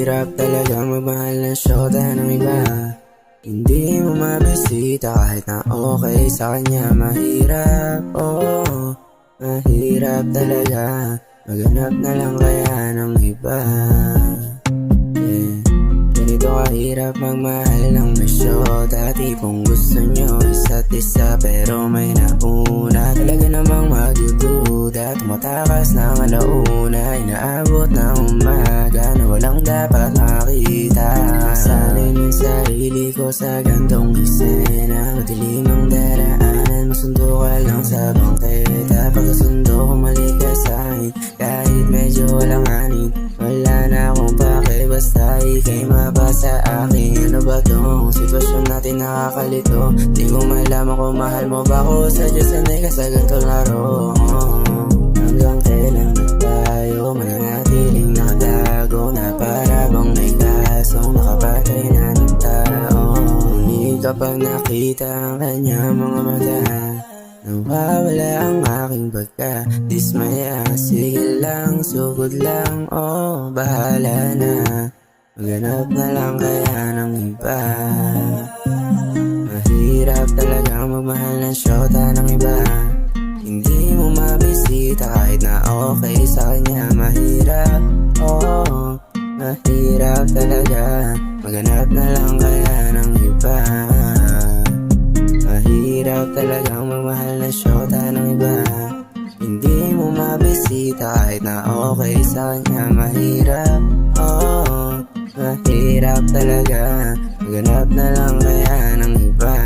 Mahirap talaga magmahal ng syota ng iba. Hindi mo mabisita kahit na okay sa kanya. Mahirap, oo, mahirap talaga. Maghanap na lang kaya ng iba. Ganito kahirap magmahal ng may syota. Tipong gusto nyo isa't isa pero may nauna. Talaga namang madududa. Tumatakas ng alauna. Inaabot ng umaga na walang dapat makita. Sanay ng sarili ko sa gantong eksena. Madilim ang daraanan, masundo ka lang sa bangketa. Pagkasundo kumalik ka sa'kin kahit medyo walang anin. Wala na akong pake basta ikay mabasa akin. Ano ba tong sitwasyon natin nakakalito? Di ko malaman kung mahal mo ba ko. Sadya sanay ka sa gantong laro. Hanggang kailan ba tayo mananatiling nakatago na para bang may kasong nakapatay na ng tao? Ngunit kapag nakita ang kanyang mga mata, nawawala ang aking pagka-dismaya. Sige lang, sugod lang, oh, bahala na. Maghanap na lang kaya ng iba. Mahirap talagang magmahal ng syota ng iba. Hindi mo mabisita kahit na okay sa kanya. Mahirap, oo, mahirap talaga. Maghanap na lang kaya ng iba. Mahirap talagang magmahal ng syota ng iba. Hindi mo mabisita kahit na okay sa kanya. Mahirap, oo, mahirap talaga. Maghanap na lang kaya ng iba.